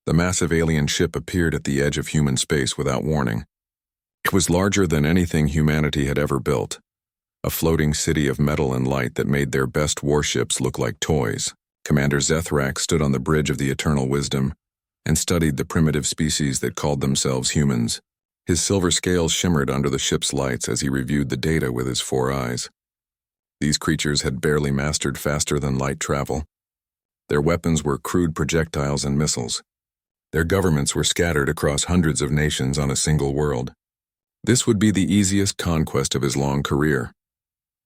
The massive alien ship appeared at the edge of human space without warning. It was larger than anything humanity had ever built, a floating city of metal and light that made their best warships look like toys. Commander Zethrak stood on the bridge of the Eternal Wisdom and studied the primitive species that called themselves humans. His silver scales shimmered under the ship's lights as he reviewed the data with his 4 eyes. These creatures had barely mastered faster-than-light travel. Their weapons were crude projectiles and missiles. Their governments were scattered across hundreds of nations on a single world. This would be the easiest conquest of his long career.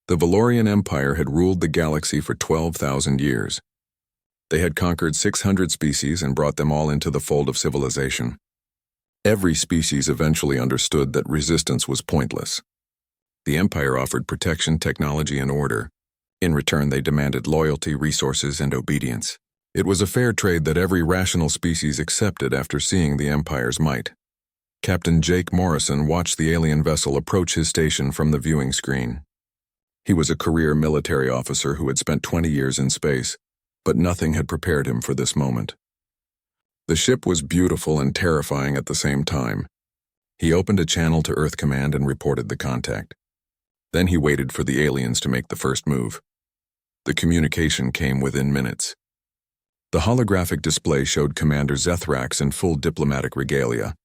The Valorian Empire had ruled the galaxy for 12,000 years. They had conquered 600 species and brought them all into the fold of civilization. Every species eventually understood that resistance was pointless. The Empire offered protection, technology, and order. In return, they demanded loyalty, resources, and obedience. It was a fair trade that every rational species accepted after seeing the Empire's might. Captain Jake Morrison watched the alien vessel approach his station from the viewing screen. He was a career military officer who had spent 20 years in space, but nothing had prepared him for this moment. The ship was beautiful and terrifying at the same time. He opened a channel to Earth Command and reported the contact. Then he waited for the aliens to make the first move. The communication came within minutes. The holographic display showed Commander Zethrax in full diplomatic regalia.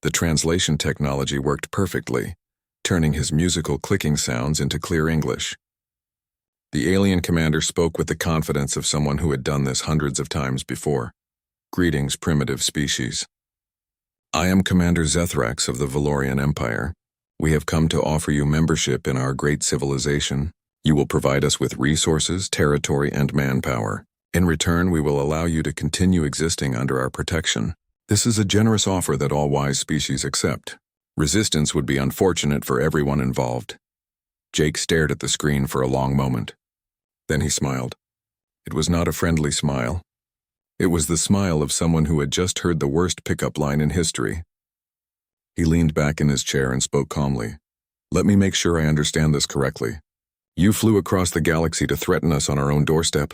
The translation technology worked perfectly, turning his musical clicking sounds into clear English. The alien commander spoke with the confidence of someone who had done this hundreds of times before. Greetings, primitive species. I am Commander Zethrax of the Valorian Empire. We have come to offer you membership in our great civilization. You will provide us with resources, territory, and manpower. In return, we will allow you to continue existing under our protection. This is a generous offer that all wise species accept. Resistance would be unfortunate for everyone involved. Jake stared at the screen for a long moment. Then he smiled. It was not a friendly smile. It was the smile of someone who had just heard the worst pickup line in history. He leaned back in his chair and spoke calmly. Let me make sure I understand this correctly. You flew across the galaxy to threaten us on our own doorstep?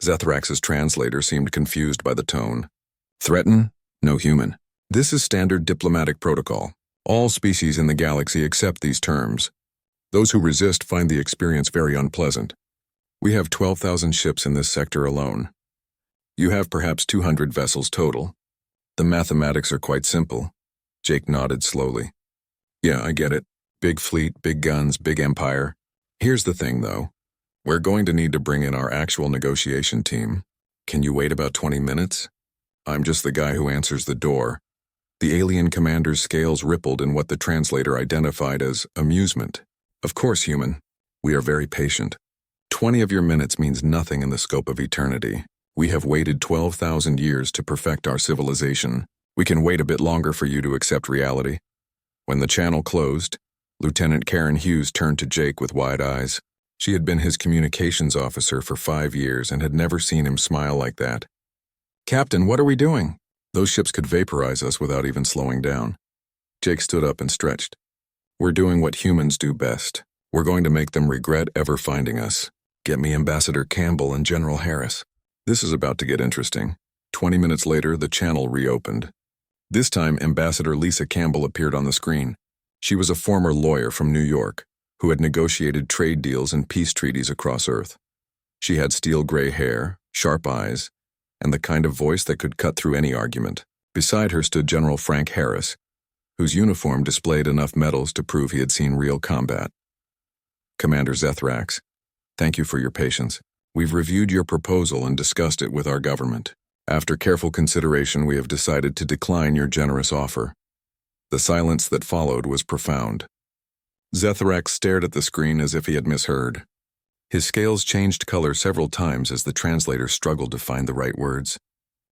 Zethrax's translator seemed confused by the tone. Threaten? No human. This is standard diplomatic protocol. All species in the galaxy accept these terms. Those who resist find the experience very unpleasant. We have 12,000 ships in this sector alone. You have perhaps 200 vessels total. The mathematics are quite simple. Jake nodded slowly. Yeah, I get it. Big fleet, big guns, big empire. Here's the thing, though. We're going to need to bring in our actual negotiation team. Can you wait about 20 minutes? I'm just the guy who answers the door. The alien commander's scales rippled in what the translator identified as amusement. Of course, human. We are very patient. 20 of your minutes means nothing in the scope of eternity. We have waited 12,000 years to perfect our civilization. We can wait a bit longer for you to accept reality. When the channel closed, Lieutenant Karen Hughes turned to Jake with wide eyes. She had been his communications officer for 5 years and had never seen him smile like that. Captain, what are we doing? Those ships could vaporize us without even slowing down. Jake stood up and stretched. We're doing what humans do best. We're going to make them regret ever finding us. Get me Ambassador Campbell and General Harris. This is about to get interesting. 20 minutes later, the channel reopened. This time, Ambassador Lisa Campbell appeared on the screen. She was a former lawyer from New York, who had negotiated trade deals and peace treaties across Earth. She had steel gray hair, sharp eyes, and the kind of voice that could cut through any argument. Beside her stood General Frank Harris, whose uniform displayed enough medals to prove he had seen real combat. Commander Zethrax, thank you for your patience. We've reviewed your proposal and discussed it with our government. After careful consideration, we have decided to decline your generous offer. The silence that followed was profound. Zethrax stared at the screen as if he had misheard. His scales changed color several times as the translator struggled to find the right words.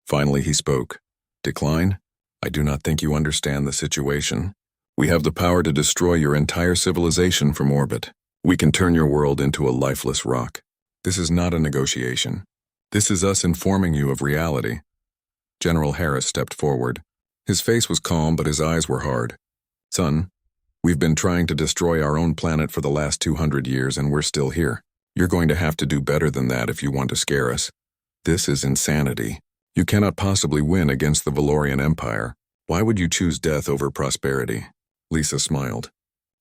Finally, he spoke. Decline? I do not think you understand the situation. We have the power to destroy your entire civilization from orbit. We can turn your world into a lifeless rock. This is not a negotiation. This is us informing you of reality. General Harris stepped forward. His face was calm, but his eyes were hard. Son, we've been trying to destroy our own planet for the last 200 years, and we're still here. You're going to have to do better than that if you want to scare us. This is insanity. You cannot possibly win against the Valorian Empire. Why would you choose death over prosperity? Lisa smiled.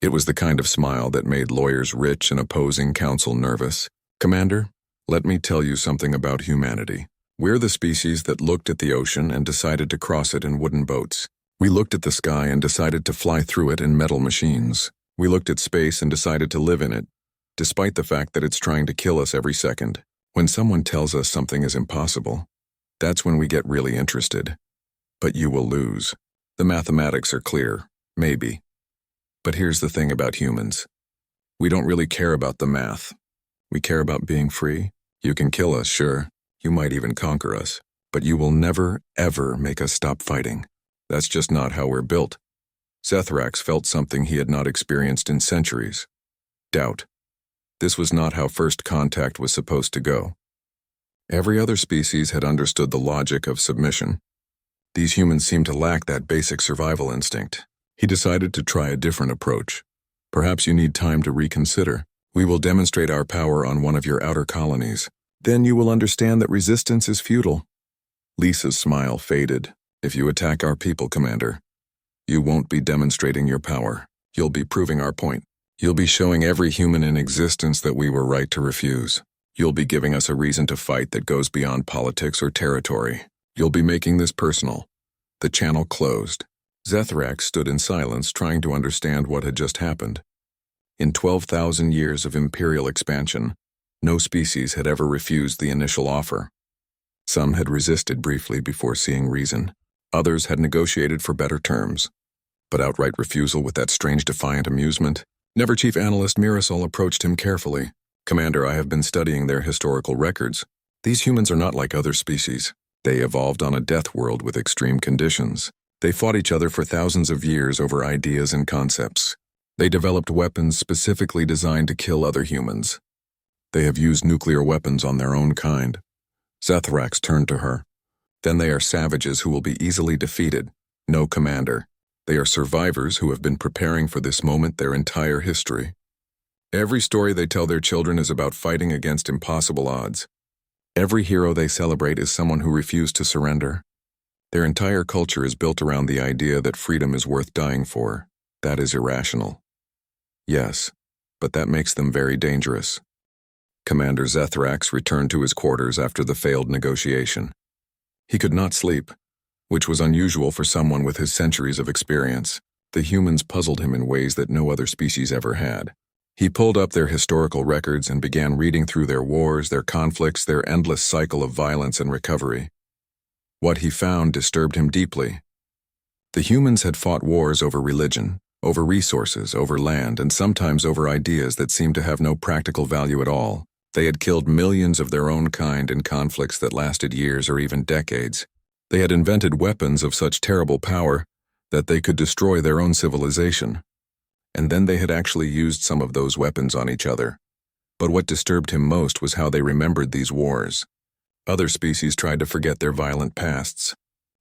It was the kind of smile that made lawyers rich and opposing counsel nervous. Commander, let me tell you something about humanity. We're the species that looked at the ocean and decided to cross it in wooden boats. We looked at the sky and decided to fly through it in metal machines. We looked at space and decided to live in it, despite the fact that it's trying to kill us every second. When someone tells us something is impossible, that's when we get really interested. But you will lose. The mathematics are clear, maybe. But here's the thing about humans. We don't really care about the math. We care about being free. You can kill us, sure. You might even conquer us. But you will never, ever make us stop fighting. That's just not how we're built. Zethrax felt something he had not experienced in centuries. Doubt. This was not how first contact was supposed to go. Every other species had understood the logic of submission. These humans seemed to lack that basic survival instinct. He decided to try a different approach. Perhaps you need time to reconsider. We will demonstrate our power on one of your outer colonies. Then you will understand that resistance is futile. Lisa's smile faded. If you attack our people, Commander, you won't be demonstrating your power. You'll be proving our point. You'll be showing every human in existence that we were right to refuse. You'll be giving us a reason to fight that goes beyond politics or territory. You'll be making this personal. The channel closed. Zethrax stood in silence, trying to understand what had just happened. In 12,000 years of imperial expansion, no species had ever refused the initial offer. Some had resisted briefly before seeing reason. Others had negotiated for better terms. But outright refusal with that strange defiant amusement? Never Chief Analyst Mirasol approached him carefully. Commander, I have been studying their historical records. These humans are not like other species. They evolved on a death world with extreme conditions. They fought each other for thousands of years over ideas and concepts. They developed weapons specifically designed to kill other humans. They have used nuclear weapons on their own kind. Zethrax turned to her. Then they are savages who will be easily defeated. No, Commander. They are survivors who have been preparing for this moment their entire history. Every story they tell their children is about fighting against impossible odds. Every hero they celebrate is someone who refused to surrender. Their entire culture is built around the idea that freedom is worth dying for. That is irrational. Yes, but that makes them very dangerous. Commander Zethrax returned to his quarters after the failed negotiation. He could not sleep, which was unusual for someone with his centuries of experience. The humans puzzled him in ways that no other species ever had. He pulled up their historical records and began reading through their wars, their conflicts, their endless cycle of violence and recovery. What he found disturbed him deeply. The humans had fought wars over religion, over resources, over land, and sometimes over ideas that seemed to have no practical value at all. They had killed millions of their own kind in conflicts that lasted years or even decades. They had invented weapons of such terrible power that they could destroy their own civilization. And then they had actually used some of those weapons on each other. But what disturbed him most was how they remembered these wars. Other species tried to forget their violent pasts.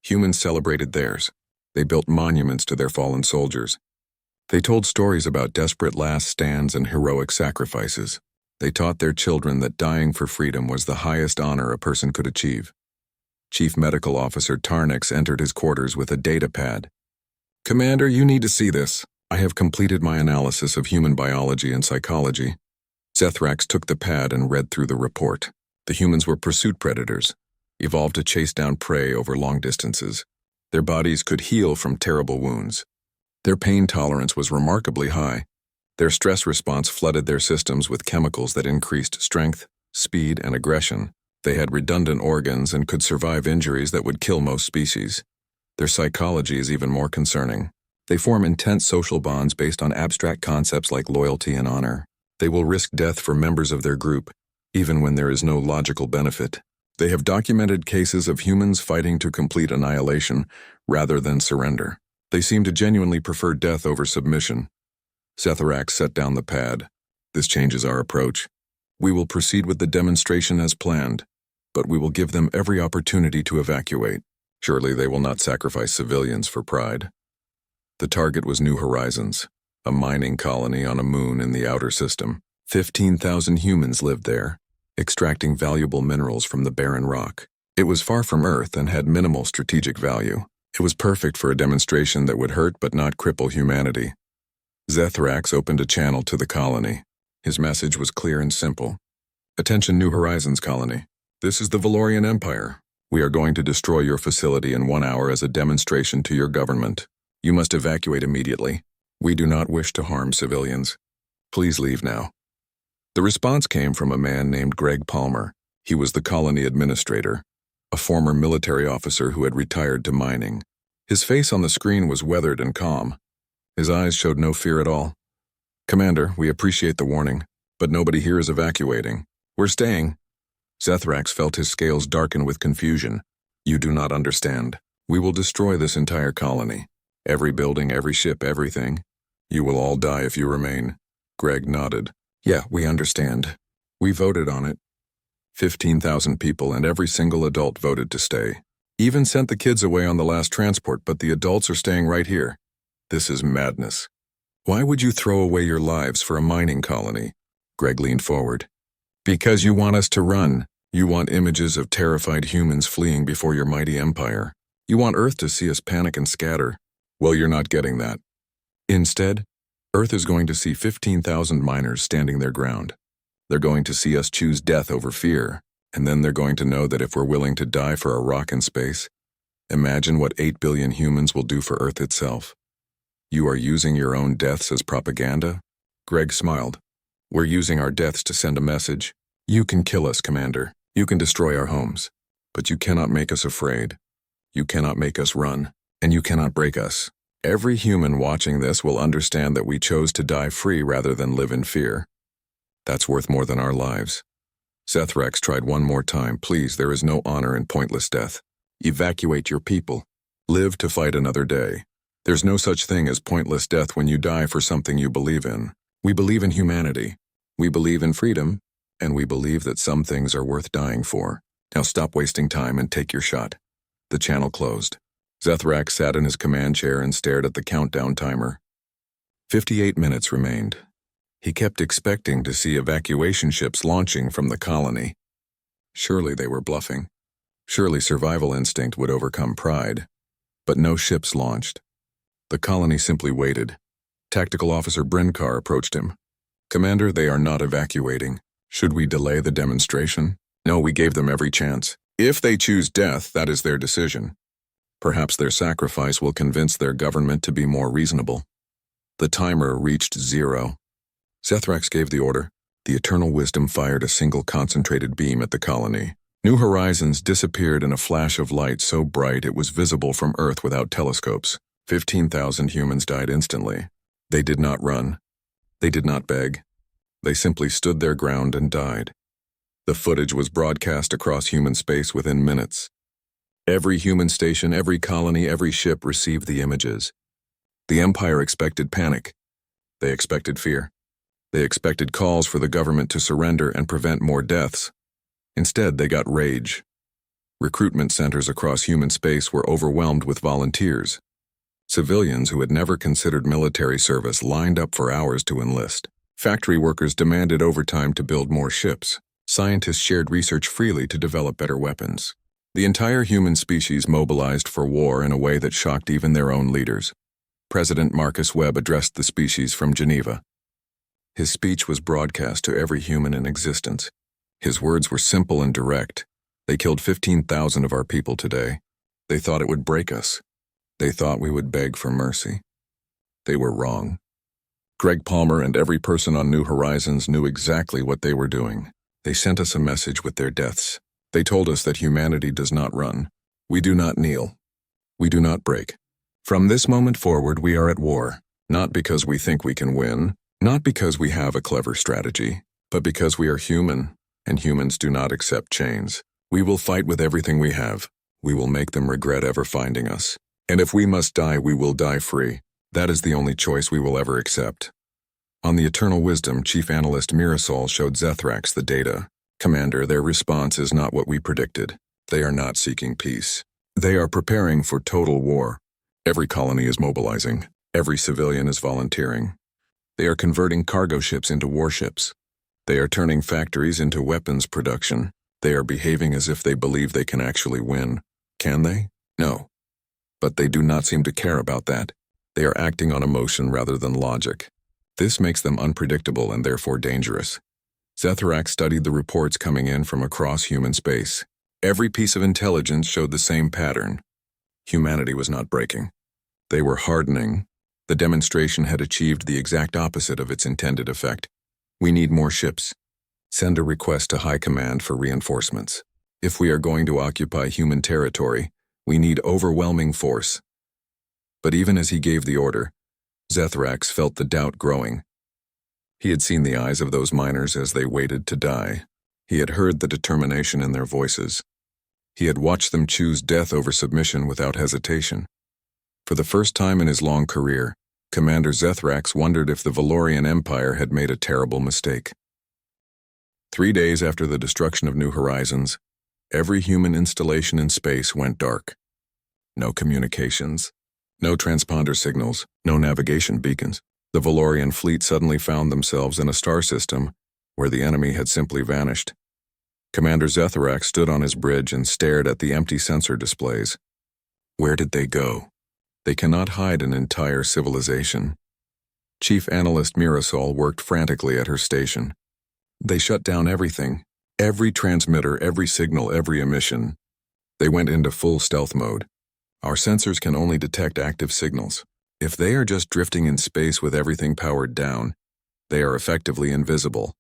Humans celebrated theirs. They built monuments to their fallen soldiers. They told stories about desperate last stands and heroic sacrifices. They taught their children that dying for freedom was the highest honor a person could achieve. Chief Medical Officer Tarnix entered his quarters with a data pad. Commander, you need to see this. I have completed my analysis of human biology and psychology. Zethrax took the pad and read through the report. The humans were pursuit predators, evolved to chase down prey over long distances. Their bodies could heal from terrible wounds. Their pain tolerance was remarkably high. Their stress response flooded their systems with chemicals that increased strength, speed, and aggression. They had redundant organs and could survive injuries that would kill most species. Their psychology is even more concerning. They form intense social bonds based on abstract concepts like loyalty and honor. They will risk death for members of their group, even when there is no logical benefit. They have documented cases of humans fighting to complete annihilation rather than surrender. They seem to genuinely prefer death over submission. Zethrax set down the pad. This changes our approach. We will proceed with the demonstration as planned, but we will give them every opportunity to evacuate. Surely they will not sacrifice civilians for pride. The target was New Horizons, a mining colony on a moon in the outer system. 15,000 humans lived there, extracting valuable minerals from the barren rock. It was far from Earth and had minimal strategic value. It was perfect for a demonstration that would hurt but not cripple humanity. Zethrax opened a channel to the colony. His message was clear and simple. Attention New Horizons colony. This is the Valorian Empire. We are going to destroy your facility in 1 hour as a demonstration to your government. You must evacuate immediately. We do not wish to harm civilians. Please leave now. The response came from a man named Greg Palmer. He was the colony administrator, a former military officer who had retired to mining. His face on the screen was weathered and calm. His eyes showed no fear at all. Commander, we appreciate the warning, but nobody here is evacuating. We're staying. Zethrax felt his scales darken with confusion. You do not understand. We will destroy this entire colony. Every building, every ship, everything. You will all die if you remain. Greg nodded. Yeah, we understand. We voted on it. 15,000 people and every single adult voted to stay. Even sent the kids away on the last transport, but the adults are staying right here. This is madness. Why would you throw away your lives for a mining colony? Greg leaned forward. Because you want us to run. You want images of terrified humans fleeing before your mighty empire. You want Earth to see us panic and scatter. Well, you're not getting that. Instead, Earth is going to see 15,000 miners standing their ground. They're going to see us choose death over fear, and then they're going to know that if we're willing to die for a rock in space, imagine what 8 billion humans will do for Earth itself. You are using your own deaths as propaganda? Greg smiled. We're using our deaths to send a message. You can kill us, Commander. You can destroy our homes. But you cannot make us afraid. You cannot make us run. And you cannot break us. Every human watching this will understand that we chose to die free rather than live in fear. That's worth more than our lives. Zethrax tried one more time. Please, there is no honor in pointless death. Evacuate your people. Live to fight another day. There's no such thing as pointless death when you die for something you believe in. We believe in humanity. We believe in freedom. And we believe that some things are worth dying for. Now stop wasting time and take your shot. The channel closed. Zethrax sat in his command chair and stared at the countdown timer. 58 minutes remained. He kept expecting to see evacuation ships launching from the colony. Surely they were bluffing. Surely survival instinct would overcome pride. But no ships launched. The colony simply waited. Tactical Officer Brinkar approached him. Commander, they are not evacuating. Should we delay the demonstration? No, we gave them every chance. If they choose death, that is their decision. Perhaps their sacrifice will convince their government to be more reasonable. The timer reached 0. Zethrax gave the order. The Eternal Wisdom fired a single concentrated beam at the colony. New Horizons disappeared in a flash of light so bright it was visible from Earth without telescopes. 15,000 humans died instantly. They did not run. They did not beg. They simply stood their ground and died. The footage was broadcast across human space within minutes. Every human station, every colony, every ship received the images. The Empire expected panic. They expected fear. They expected calls for the government to surrender and prevent more deaths. Instead, they got rage. Recruitment centers across human space were overwhelmed with volunteers. Civilians who had never considered military service lined up for hours to enlist. Factory workers demanded overtime to build more ships. Scientists shared research freely to develop better weapons. The entire human species mobilized for war in a way that shocked even their own leaders. President Marcus Webb addressed the species from Geneva. His speech was broadcast to every human in existence. His words were simple and direct. They killed 15,000 of our people today. They thought it would break us. They thought we would beg for mercy. They were wrong. Greg Palmer and every person on New Horizons knew exactly what they were doing. They sent us a message with their deaths. They told us that humanity does not run. We do not kneel. We do not break. From this moment forward, we are at war, not because we think we can win, not because we have a clever strategy, but because we are human, and humans do not accept chains. We will fight with everything we have. We will make them regret ever finding us. And if we must die, we will die free. That is the only choice we will ever accept. On the Eternal Wisdom, Chief Analyst Mirasol showed Zethrax the data. Commander, their response is not what we predicted. They are not seeking peace. They are preparing for total war. Every colony is mobilizing. Every civilian is volunteering. They are converting cargo ships into warships. They are turning factories into weapons production. They are behaving as if they believe they can actually win. Can they? No. But they do not seem to care about that. They are acting on emotion rather than logic. This makes them unpredictable and therefore dangerous. Zethrak studied the reports coming in from across human space. Every piece of intelligence showed the same pattern. Humanity was not breaking. They were hardening. The demonstration had achieved the exact opposite of its intended effect. We need more ships. Send a request to High Command for reinforcements. If we are going to occupy human territory, we need overwhelming force. But even as he gave the order, Zethrax felt the doubt growing. He had seen the eyes of those miners as they waited to die. He had heard the determination in their voices. He had watched them choose death over submission without hesitation. For the first time in his long career, Commander Zethrax wondered if the Valorian Empire had made a terrible mistake. 3 days after the destruction of New Horizons, every human installation in space went dark. No communications, no transponder signals, no navigation beacons. The Valorian fleet suddenly found themselves in a star system where the enemy had simply vanished. Commander Zethrax stood on his bridge and stared at the empty sensor displays. Where did they go? They cannot hide an entire civilization. Chief Analyst Mirasol worked frantically at her station. They shut down everything. Every transmitter, every signal, every emission. They went into full stealth mode. Our sensors can only detect active signals. If they are just drifting in space with everything powered down, they are effectively invisible.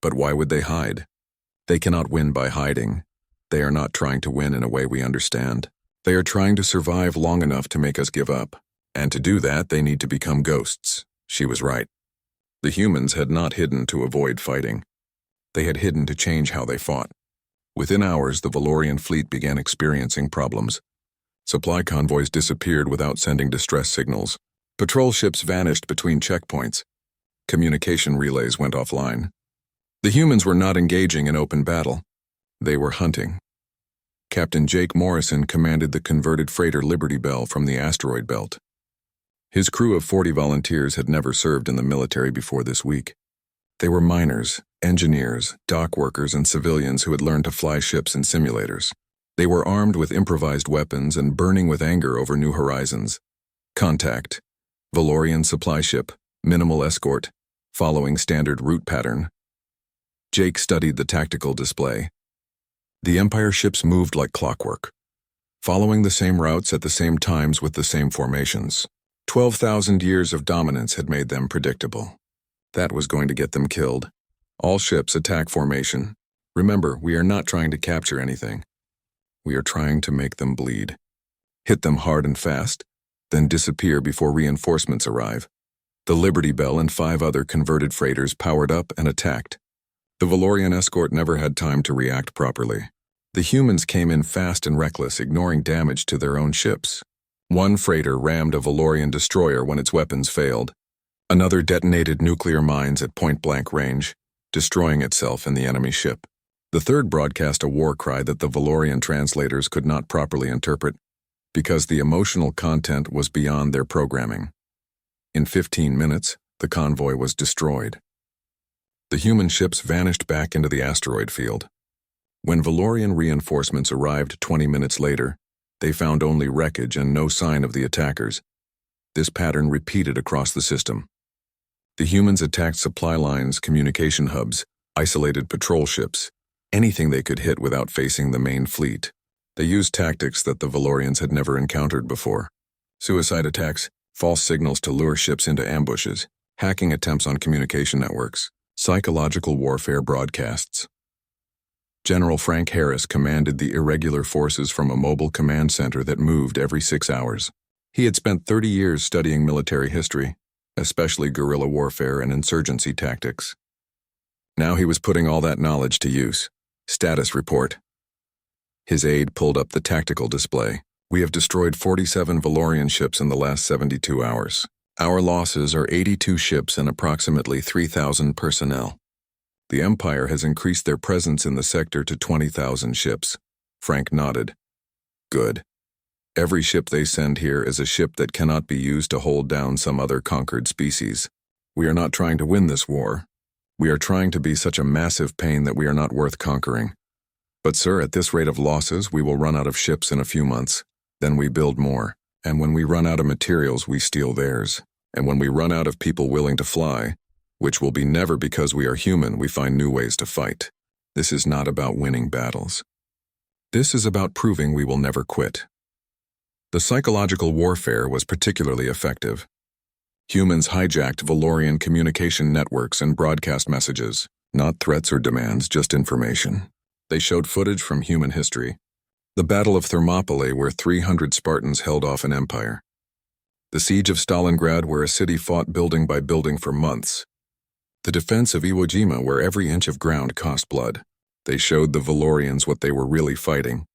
But why would they hide? They cannot win by hiding. They are not trying to win in a way we understand. They are trying to survive long enough to make us give up. And to do that, they need to become ghosts. She was right. The humans had not hidden to avoid fighting. They had hidden to change how they fought. Within hours, the Valorian fleet began experiencing problems. Supply convoys disappeared without sending distress signals. Patrol ships vanished between checkpoints. Communication relays went offline. The humans were not engaging in open battle. They were hunting. Captain Jake Morrison commanded the converted freighter Liberty Bell from the asteroid belt. His crew of 40 volunteers had never served in the military before this week. They were miners, engineers, dock workers, and civilians who had learned to fly ships in simulators. They were armed with improvised weapons and burning with anger over New Horizons. Contact. Valorian supply ship, minimal escort, following standard route pattern. Jake studied the tactical display. The Empire ships moved like clockwork, following the same routes at the same times with the same formations. 12,000 years of dominance had made them predictable. That was going to get them killed. All ships attack formation. Remember, we are not trying to capture anything. We are trying to make them bleed. Hit them hard and fast, then disappear before reinforcements arrive. The Liberty Bell and 5 other converted freighters powered up and attacked. The Valorian escort never had time to react properly. The humans came in fast and reckless, ignoring damage to their own ships. One freighter rammed a Valorian destroyer when its weapons failed. Another detonated nuclear mines at point-blank range, destroying itself and the enemy ship. The third broadcast a war cry that the Valorian translators could not properly interpret because the emotional content was beyond their programming. In 15 minutes, the convoy was destroyed. The human ships vanished back into the asteroid field. When Valorian reinforcements arrived 20 minutes later, they found only wreckage and no sign of the attackers. This pattern repeated across the system. The humans attacked supply lines, communication hubs, isolated patrol ships, anything they could hit without facing the main fleet. They used tactics that the Valorians had never encountered before. Suicide attacks, false signals to lure ships into ambushes, hacking attempts on communication networks, psychological warfare broadcasts. General Frank Harris commanded the irregular forces from a mobile command center that moved every 6 hours. He had spent 30 years studying military history, especially guerrilla warfare and insurgency tactics. Now he was putting all that knowledge to use. Status report. His aide pulled up the tactical display. We have destroyed 47 Valorian ships in the last 72 hours. Our losses are 82 ships and approximately 3,000 personnel. The Empire has increased their presence in the sector to 20,000 ships. Frank nodded. Good. Every ship they send here is a ship that cannot be used to hold down some other conquered species. We are not trying to win this war. We are trying to be such a massive pain that we are not worth conquering. But sir, at this rate of losses, we will run out of ships in a few months. Then we build more. And when we run out of materials, we steal theirs. And when we run out of people willing to fly, which will be never because we are human, we find new ways to fight. This is not about winning battles. This is about proving we will never quit. The psychological warfare was particularly effective. Humans hijacked Valorian communication networks and broadcast messages, not threats or demands, just information. They showed footage from human history. The Battle of Thermopylae, where 300 Spartans held off an empire. The Siege of Stalingrad, where a city fought building by building for months. The defense of Iwo Jima, where every inch of ground cost blood. They showed the Valorians what they were really fighting.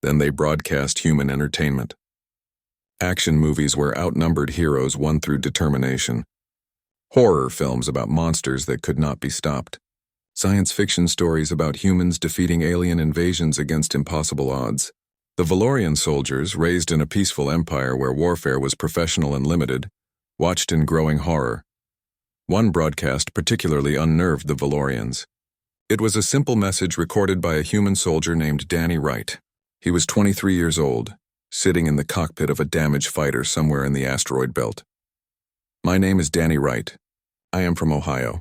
Then they broadcast human entertainment. Action movies where outnumbered heroes won through determination. Horror films about monsters that could not be stopped. Science fiction stories about humans defeating alien invasions against impossible odds. The Valorian soldiers, raised in a peaceful empire where warfare was professional and limited, watched in growing horror. One broadcast particularly unnerved the Valorians. It was a simple message recorded by a human soldier named Danny Wright. He was 23 years old, sitting in the cockpit of a damaged fighter somewhere in the asteroid belt. My name is Danny Wright. I am from Ohio.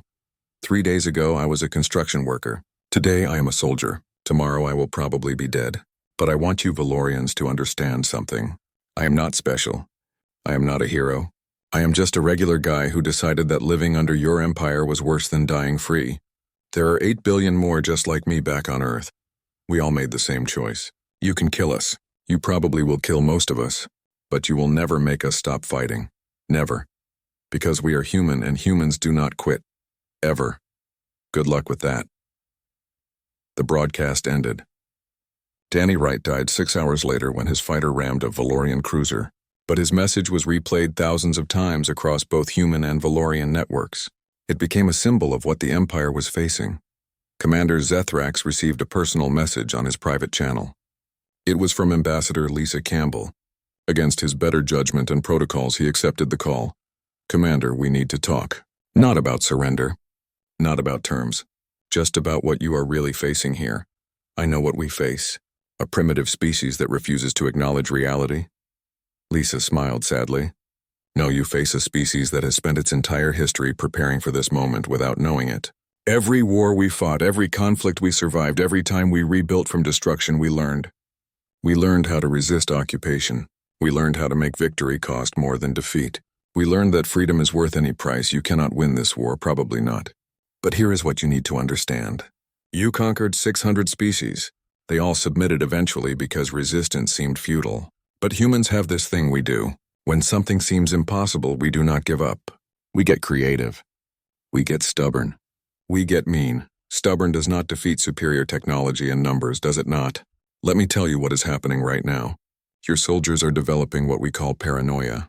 3 days ago, I was a construction worker. Today, I am a soldier. Tomorrow, I will probably be dead. But I want you Valorians to understand something. I am not special. I am not a hero. I am just a regular guy who decided that living under your empire was worse than dying free. There are 8 billion more just like me back on Earth. We all made the same choice. You can kill us. You probably will kill most of us. But you will never make us stop fighting. Never. Because we are human and humans do not quit. Ever. Good luck with that. The broadcast ended. Danny Wright died 6 hours later when his fighter rammed a Valorian cruiser, but his message was replayed thousands of times across both human and Valorian networks. It became a symbol of what the Empire was facing. Commander Zethrax received a personal message on his private channel. It was from Ambassador Lisa Campbell. Against his better judgment and protocols, he accepted the call. Commander, we need to talk. Not about surrender. Not about terms. Just about what you are really facing here. I know what we face. A primitive species that refuses to acknowledge reality. Lisa smiled sadly. No, you face a species that has spent its entire history preparing for this moment without knowing it. Every war we fought, every conflict we survived, every time we rebuilt from destruction, we learned. We learned how to resist occupation. We learned how to make victory cost more than defeat. We learned that freedom is worth any price. You cannot win this war, probably not. But here is what you need to understand. You conquered 600 species. They all submitted eventually because resistance seemed futile. But humans have this thing we do. When something seems impossible, we do not give up. We get creative. We get stubborn. We get mean. Stubborn does not defeat superior technology and numbers, does it not? Let me tell you what is happening right now. Your soldiers are developing what we call paranoia.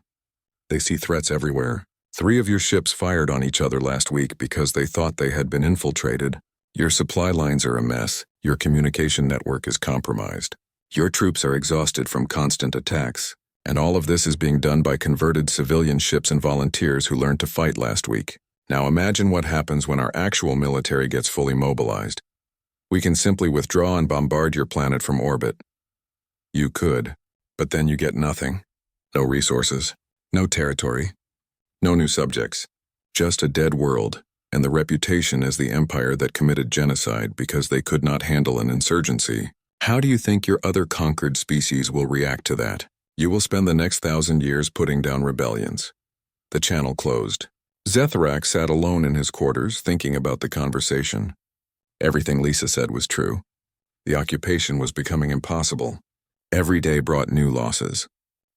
They see threats everywhere. 3 of your ships fired on each other last week because they thought they had been infiltrated. Your supply lines are a mess. Your communication network is compromised. Your troops are exhausted from constant attacks. And all of this is being done by converted civilian ships and volunteers who learned to fight last week. Now imagine what happens when our actual military gets fully mobilized. We can simply withdraw and bombard your planet from orbit. You could, but then you get nothing. No resources, no territory, no new subjects, just a dead world, and the reputation as the empire that committed genocide because they could not handle an insurgency. How do you think your other conquered species will react to that? You will spend the next 1,000 years putting down rebellions. The channel closed. Zethrax sat alone in his quarters, thinking about the conversation. Everything Lisa said was true. The occupation was becoming impossible. Every day brought new losses.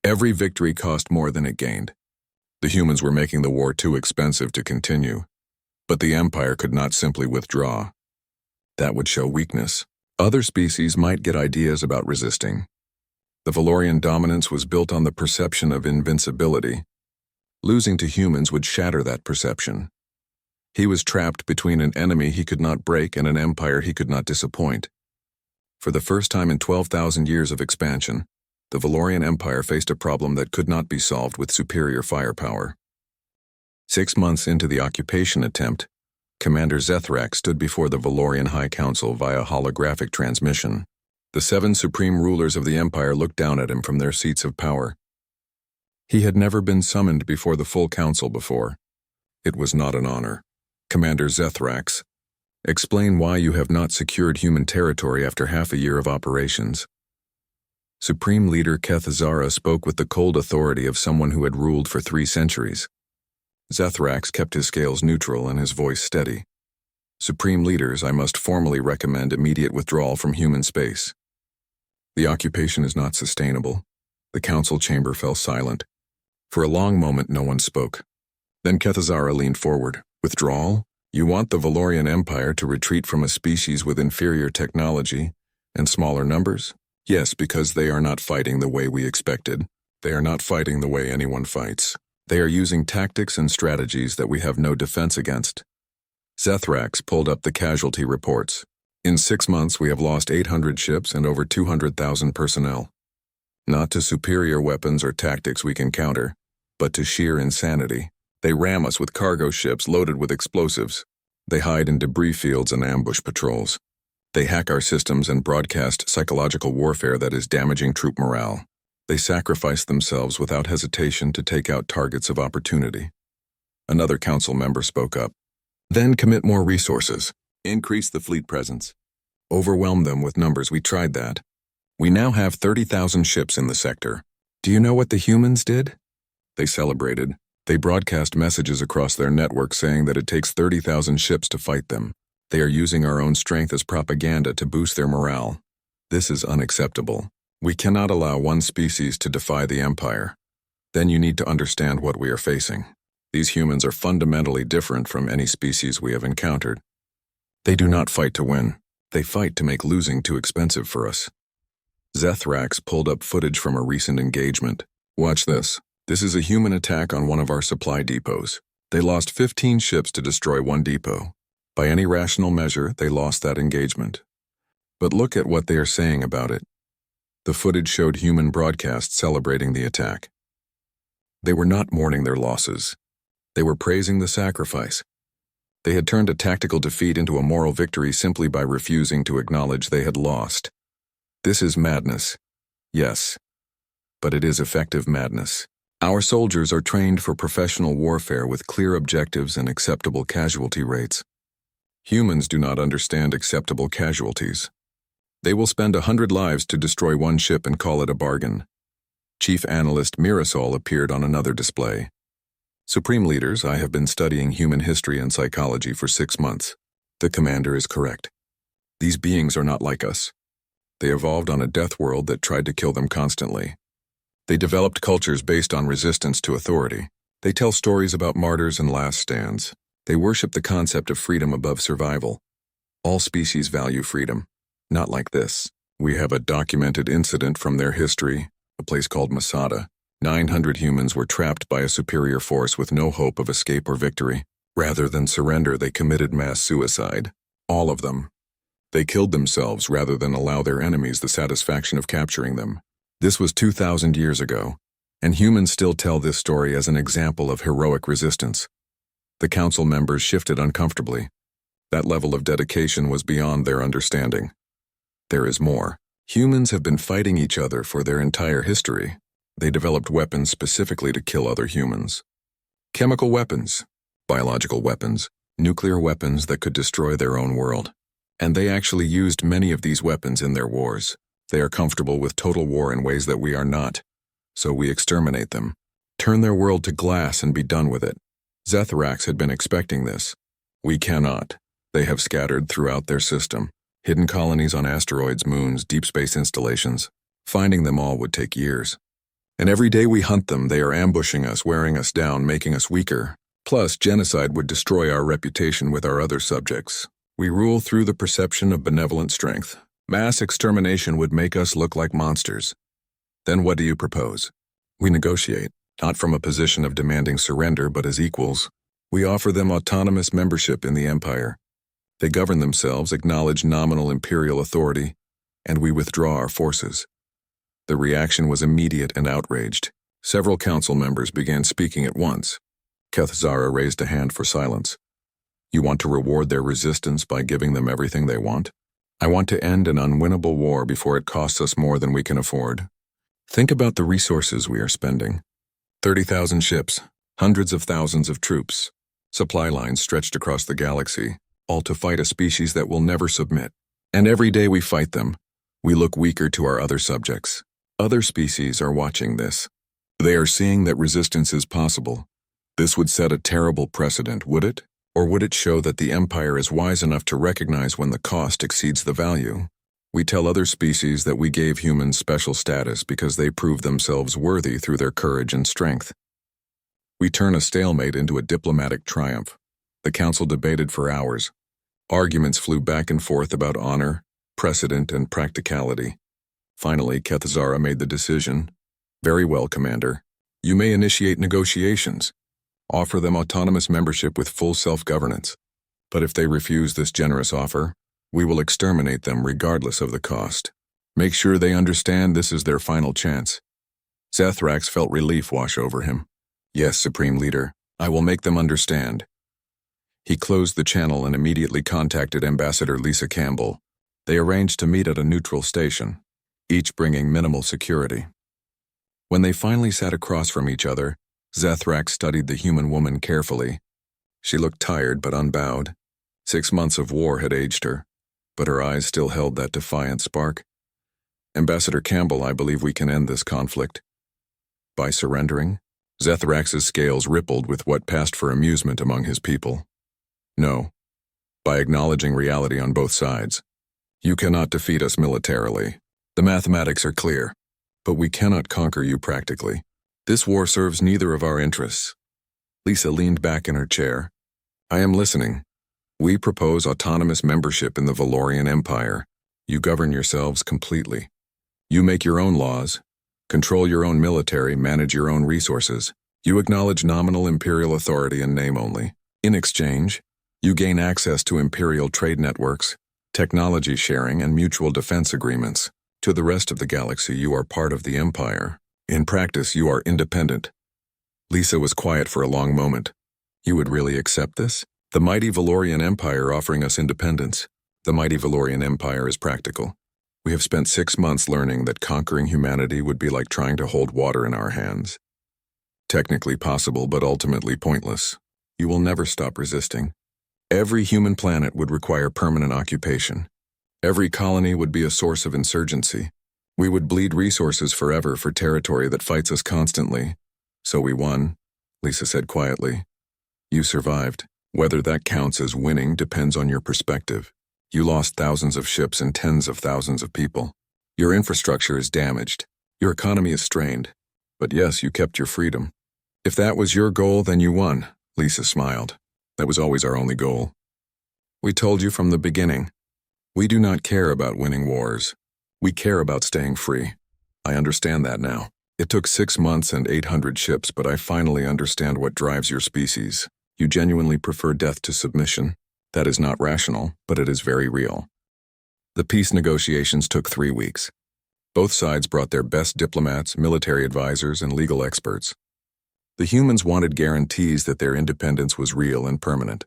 Every victory cost more than it gained. The humans were making the war too expensive to continue. But the Empire could not simply withdraw. That would show weakness. Other species might get ideas about resisting. The Valorian dominance was built on the perception of invincibility. Losing to humans would shatter that perception. He was trapped between an enemy he could not break and an empire he could not disappoint. For the first time in 12,000 years of expansion, the Valorian Empire faced a problem that could not be solved with superior firepower. 6 months into the occupation attempt, Commander Zethrak stood before the Valorian High Council via holographic transmission. The 7 supreme rulers of the Empire looked down at him from their seats of power. He had never been summoned before the full council before. It was not an honor. Commander Zethrax, explain why you have not secured human territory after half a year of operations. Supreme Leader Kethzara spoke with the cold authority of someone who had ruled for 3 centuries. Zethrax kept his scales neutral and his voice steady. Supreme Leaders, I must formally recommend immediate withdrawal from human space. The occupation is not sustainable. The council chamber fell silent. For a long moment, no one spoke. Then Kethzara leaned forward. Withdrawal? You want the Valorian Empire to retreat from a species with inferior technology and smaller numbers? Yes, because they are not fighting the way we expected. They are not fighting the way anyone fights. They are using tactics and strategies that we have no defense against. Zethrax pulled up the casualty reports. In 6 months, we have lost 800 ships and over 200,000 personnel. Not to superior weapons or tactics we can counter, but to sheer insanity. They ram us with cargo ships loaded with explosives. They hide in debris fields and ambush patrols. They hack our systems and broadcast psychological warfare that is damaging troop morale. They sacrifice themselves without hesitation to take out targets of opportunity. Another council member spoke up. Then commit more resources. Increase the fleet presence. Overwhelm them with numbers. We tried that. We now have 30,000 ships in the sector. Do you know what the humans did? They celebrated. They broadcast messages across their network saying that it takes 30,000 ships to fight them. They are using our own strength as propaganda to boost their morale. This is unacceptable. We cannot allow one species to defy the Empire. Then you need to understand what we are facing. These humans are fundamentally different from any species we have encountered. They do not fight to win. They fight to make losing too expensive for us. Zethrax pulled up footage from a recent engagement. Watch this. This is a human attack on one of our supply depots. They lost 15 ships to destroy one depot. By any rational measure, they lost that engagement. But look at what they are saying about it. The footage showed human broadcasts celebrating the attack. They were not mourning their losses. They were praising the sacrifice. They had turned a tactical defeat into a moral victory simply by refusing to acknowledge they had lost. This is madness. Yes, but it is effective madness. Our soldiers are trained for professional warfare with clear objectives and acceptable casualty rates. Humans do not understand acceptable casualties. They will spend 100 lives to destroy one ship and call it a bargain. Chief Analyst Mirasol appeared on another display. Supreme Leaders, I have been studying human history and psychology for 6 months. The commander is correct. These beings are not like us. They evolved on a death world that tried to kill them constantly. They developed cultures based on resistance to authority. They tell stories about martyrs and last stands. They worship the concept of freedom above survival. All species value freedom. Not like this. We have a documented incident from their history, a place called Masada. 900 humans were trapped by a superior force with no hope of escape or victory. Rather than surrender, they committed mass suicide. All of them. They killed themselves rather than allow their enemies the satisfaction of capturing them. This was 2,000 years ago, and humans still tell this story as an example of heroic resistance. The council members shifted uncomfortably. That level of dedication was beyond their understanding. There is more. Humans have been fighting each other for their entire history. They developed weapons specifically to kill other humans. Chemical weapons, biological weapons, nuclear weapons that could destroy their own world. And they actually used many of these weapons in their wars. They are comfortable with total war in ways that we are not. So we exterminate them. Turn their world to glass and be done with it. Zethrax had been expecting this. We cannot. They have scattered throughout their system. Hidden colonies on asteroids, moons, deep space installations. Finding them all would take years. And every day we hunt them, they are ambushing us, wearing us down, making us weaker. Plus, genocide would destroy our reputation with our other subjects. We rule through the perception of benevolent strength. Mass extermination would make us look like monsters. Then what do you propose? We negotiate, not from a position of demanding surrender, but as equals. We offer them autonomous membership in the Empire. They govern themselves, acknowledge nominal imperial authority, and we withdraw our forces. The reaction was immediate and outraged. Several council members began speaking at once. Kethzara raised a hand for silence. You want to reward their resistance by giving them everything they want? I want to end an unwinnable war before it costs us more than we can afford. Think about the resources we are spending. 30,000 ships, hundreds of thousands of troops, supply lines stretched across the galaxy, all to fight a species that will never submit. And every day we fight them, we look weaker to our other subjects. Other species are watching this. They are seeing that resistance is possible. This would set a terrible precedent, would it? Or would it show that the Empire is wise enough to recognize when the cost exceeds the value? We tell other species that we gave humans special status because they proved themselves worthy through their courage and strength. We turn a stalemate into a diplomatic triumph. The council debated for hours. Arguments flew back and forth about honor, precedent, and practicality. Finally, Kethzara made the decision. Very well, Commander. You may initiate negotiations. Offer them autonomous membership with full self-governance. But if they refuse this generous offer, we will exterminate them regardless of the cost. Make sure they understand this is their final chance. Zethrax felt relief wash over him. Yes, Supreme Leader, I will make them understand. He closed the channel and immediately contacted Ambassador Lisa Campbell. They arranged to meet at a neutral station, each bringing minimal security. When they finally sat across from each other, Zethrax studied the human woman carefully. She looked tired but unbowed. 6 months of war had aged her, but her eyes still held that defiant spark. Ambassador Campbell, I believe we can end this conflict. By surrendering? Zethrax's scales rippled with what passed for amusement among his people. No. By acknowledging reality on both sides. You cannot defeat us militarily. The mathematics are clear, but we cannot conquer you practically. This war serves neither of our interests. Lisa leaned back in her chair. I am listening. We propose autonomous membership in the Valorian Empire. You govern yourselves completely. You make your own laws, control your own military, manage your own resources. You acknowledge nominal imperial authority in name only. In exchange, you gain access to imperial trade networks, technology sharing, and mutual defense agreements. To the rest of the galaxy, you are part of the Empire. In practice, you are independent. Lisa was quiet for a long moment. You would really accept this? The mighty Valorian Empire offering us independence. The mighty Valorian Empire is practical. We have spent 6 months learning that conquering humanity would be like trying to hold water in our hands. Technically possible, but ultimately pointless. You will never stop resisting. Every human planet would require permanent occupation. Every colony would be a source of insurgency. We would bleed resources forever for territory that fights us constantly. So we won, Lisa said quietly. You survived. Whether that counts as winning depends on your perspective. You lost thousands of ships and tens of thousands of people. Your infrastructure is damaged. Your economy is strained. But yes, you kept your freedom. If that was your goal, then you won, Lisa smiled. That was always our only goal. We told you from the beginning. We do not care about winning wars. We care about staying free. I understand that now. It took 6 months and 800 ships, but I finally understand what drives your species. You genuinely prefer death to submission. That is not rational, but it is very real. The peace negotiations took 3 weeks. Both sides brought their best diplomats, military advisors, and legal experts. The humans wanted guarantees that their independence was real and permanent.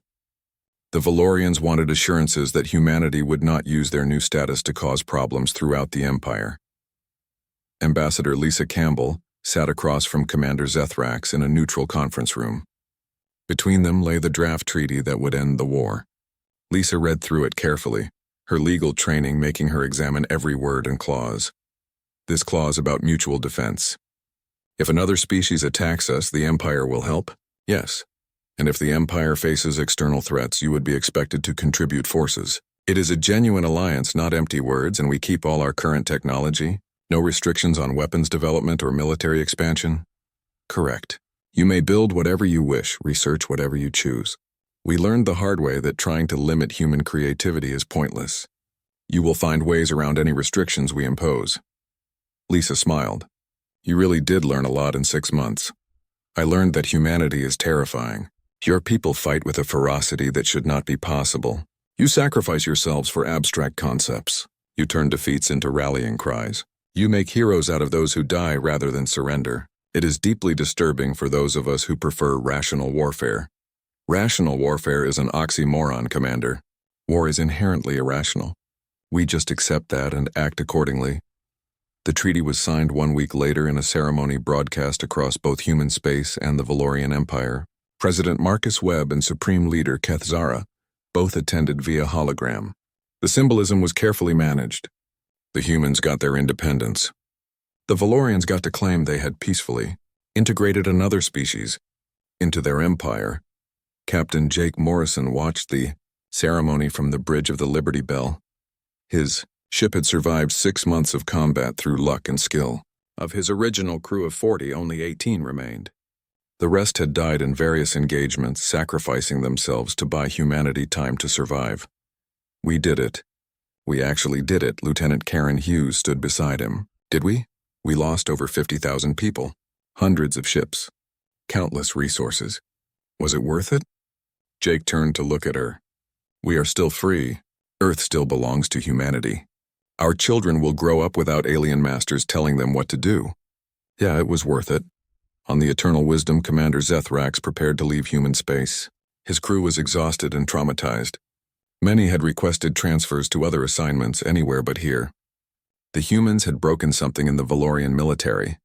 The Valorians wanted assurances that humanity would not use their new status to cause problems throughout the Empire. Ambassador Lisa Campbell sat across from Commander Zethrax in a neutral conference room. Between them lay the draft treaty that would end the war. Lisa read through it carefully, her legal training making her examine every word and clause. This clause about mutual defense. If another species attacks us, the Empire will help? Yes. And if the Empire faces external threats, you would be expected to contribute forces. It is a genuine alliance, not empty words, and we keep all our current technology. No restrictions on weapons development or military expansion? Correct. You may build whatever you wish, research whatever you choose. We learned the hard way that trying to limit human creativity is pointless. You will find ways around any restrictions we impose. Lisa smiled. You really did learn a lot in 6 months. I learned that humanity is terrifying. Your people fight with a ferocity that should not be possible. You sacrifice yourselves for abstract concepts. You turn defeats into rallying cries. You make heroes out of those who die rather than surrender. It is deeply disturbing for those of us who prefer rational warfare. Rational warfare is an oxymoron, Commander. War is inherently irrational. We just accept that and act accordingly. The treaty was signed 1 week later in a ceremony broadcast across both human space and the Valorian Empire. President Marcus Webb and Supreme Leader Keth Zara both attended via hologram. The symbolism was carefully managed. The humans got their independence. The Valorians got to claim they had peacefully integrated another species into their empire. Captain Jake Morrison watched the ceremony from the bridge of the Liberty Bell. His ship had survived 6 months of combat through luck and skill. Of his original crew of 40, only 18 remained. The rest had died in various engagements, sacrificing themselves to buy humanity time to survive. We did it. We actually did it. Lieutenant Karen Hughes stood beside him. Did we? We lost over 50,000 people, hundreds of ships, countless resources. Was it worth it? Jake turned to look at her. We are still free. Earth still belongs to humanity. Our children will grow up without alien masters telling them what to do. Yeah, it was worth it. On the Eternal Wisdom, Commander Zethrax prepared to leave human space. His crew was exhausted and traumatized. Many had requested transfers to other assignments anywhere but here. The humans had broken something in the Valorian military,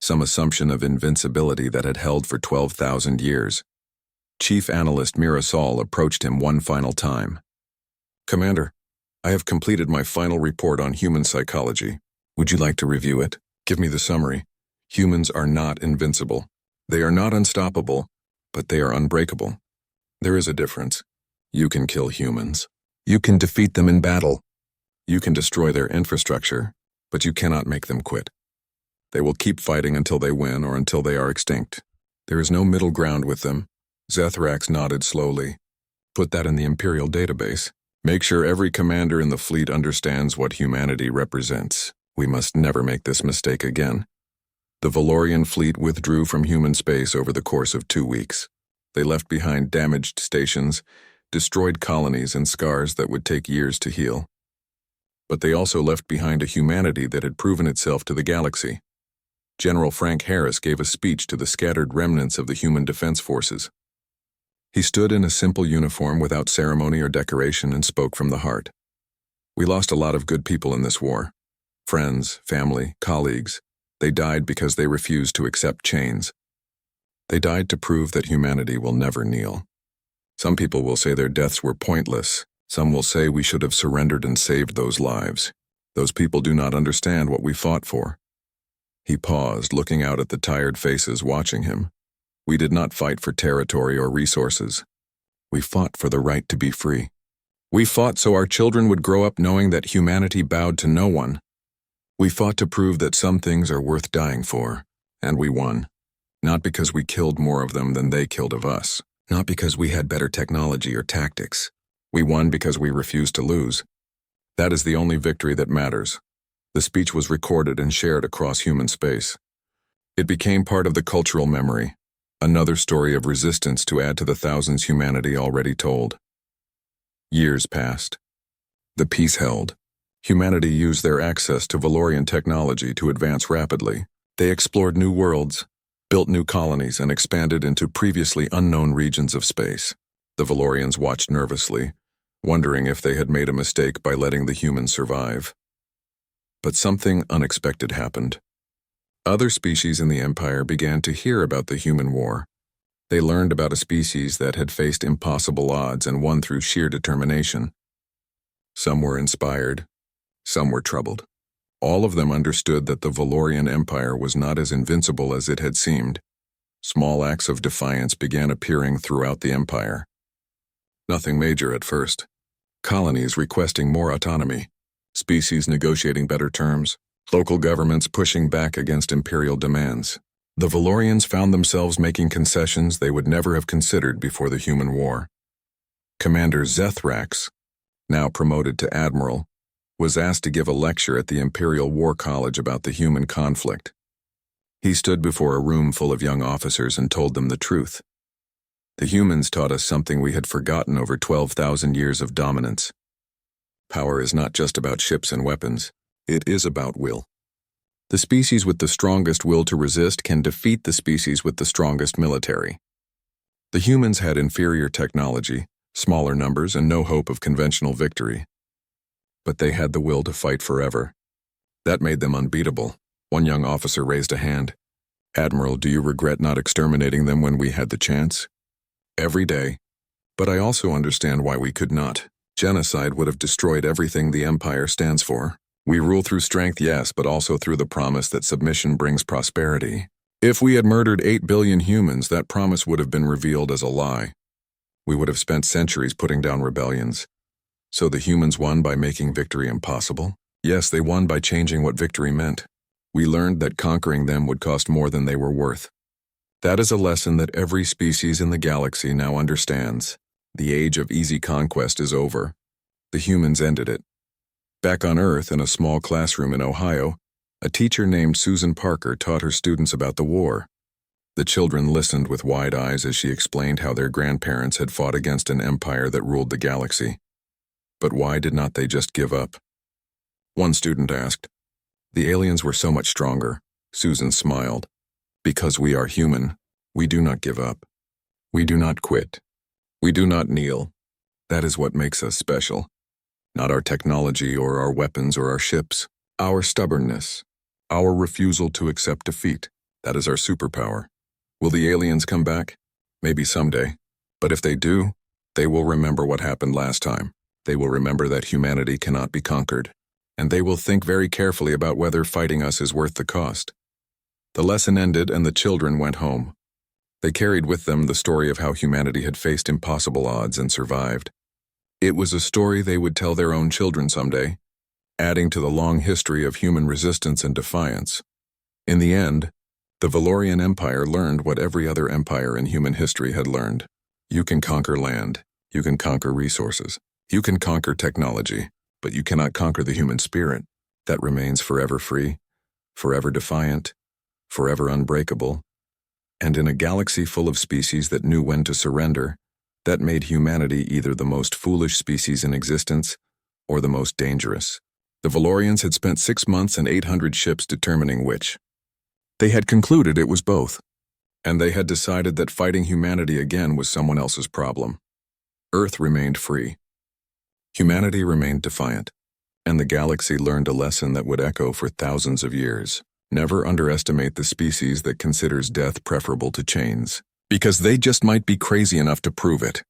some assumption of invincibility that had held for 12,000 years. Chief Analyst Mirasol approached him one final time. Commander, I have completed my final report on human psychology. Would you like to review it? Give me the summary. Humans are not invincible. They are not unstoppable, but they are unbreakable. There is a difference. You can kill humans. You can defeat them in battle. You can destroy their infrastructure, but you cannot make them quit. They will keep fighting until they win or until they are extinct. There is no middle ground with them. Zethrax nodded slowly. Put that in the Imperial database. Make sure every commander in the fleet understands what humanity represents. We must never make this mistake again. The Valorian fleet withdrew from human space over the course of 2 weeks. They left behind damaged stations, destroyed colonies, and scars that would take years to heal. But they also left behind a humanity that had proven itself to the galaxy. General Frank Harris gave a speech to the scattered remnants of the human defense forces. He stood in a simple uniform without ceremony or decoration and spoke from the heart. We lost a lot of good people in this war. Friends, family, colleagues. They died because they refused to accept chains. They died to prove that humanity will never kneel. Some people will say their deaths were pointless. Some will say we should have surrendered and saved those lives. Those people do not understand what we fought for. He paused, looking out at the tired faces watching him. We did not fight for territory or resources. We fought for the right to be free. We fought so our children would grow up knowing that humanity bowed to no one. We fought to prove that some things are worth dying for, and we won. Not because we killed more of them than they killed of us. Not because we had better technology or tactics. We won because we refused to lose. That is the only victory that matters. The speech was recorded and shared across human space. It became part of the cultural memory, another story of resistance to add to the thousands humanity already told. Years passed. The peace held. Humanity used their access to Valorian technology to advance rapidly. They explored new worlds, built new colonies, and expanded into previously unknown regions of space. The Valorians watched nervously, wondering if they had made a mistake by letting the humans survive. But something unexpected happened. Other species in the Empire began to hear about the human war. They learned about a species that had faced impossible odds and won through sheer determination. Some were inspired, some were troubled. All of them understood that the Valorian Empire was not as invincible as it had seemed. Small acts of defiance began appearing throughout the Empire. Nothing major at first. Colonies requesting more autonomy, species negotiating better terms, local governments pushing back against imperial demands. The Valorians found themselves making concessions they would never have considered before the human war. Commander Zethrax, now promoted to admiral, was asked to give a lecture at the Imperial War College about the human conflict. He stood before a room full of young officers and told them the truth. The humans taught us something we had forgotten over 12,000 years of dominance. Power is not just about ships and weapons. It is about will. The species with the strongest will to resist can defeat the species with the strongest military. The humans had inferior technology, smaller numbers, and no hope of conventional victory. But they had the will to fight forever. That made them unbeatable. One young officer raised a hand. "Admiral, do you regret not exterminating them when we had the chance?" "Every day. But I also understand why we could not. Genocide would have destroyed everything the Empire stands for. We rule through strength, yes, but also through the promise that submission brings prosperity. If we had murdered 8 billion humans, that promise would have been revealed as a lie. We would have spent centuries putting down rebellions. So the humans won by making victory impossible? Yes, they won by changing what victory meant. We learned that conquering them would cost more than they were worth. That is a lesson that every species in the galaxy now understands. The age of easy conquest is over. The humans ended it." Back on Earth, in a small classroom in Ohio, a teacher named Susan Parker taught her students about the war. The children listened with wide eyes as she explained how their grandparents had fought against an empire that ruled the galaxy. But why did not they just give up? One student asked. "The aliens were so much stronger." Susan smiled. "Because we are human, we do not give up. We do not quit. We do not kneel. That is what makes us special. Not our technology or our weapons or our ships. Our stubbornness. Our refusal to accept defeat. That is our superpower. Will the aliens come back? Maybe someday. But if they do, they will remember what happened last time. They will remember that humanity cannot be conquered. And they will think very carefully about whether fighting us is worth the cost." The lesson ended and the children went home. They carried with them the story of how humanity had faced impossible odds and survived. It was a story they would tell their own children someday, adding to the long history of human resistance and defiance. In the end, the Valorian Empire learned what every other empire in human history had learned. You can conquer land, you can conquer resources, you can conquer technology, but you cannot conquer the human spirit. That remains forever free, forever defiant, forever unbreakable. And in a galaxy full of species that knew when to surrender, that made humanity either the most foolish species in existence or the most dangerous. The Valorians had spent 6 months and 800 ships determining which. They had concluded it was both, and they had decided that fighting humanity again was someone else's problem. Earth remained free. Humanity remained defiant, and the galaxy learned a lesson that would echo for thousands of years. Never underestimate the species that considers death preferable to chains, because they just might be crazy enough to prove it.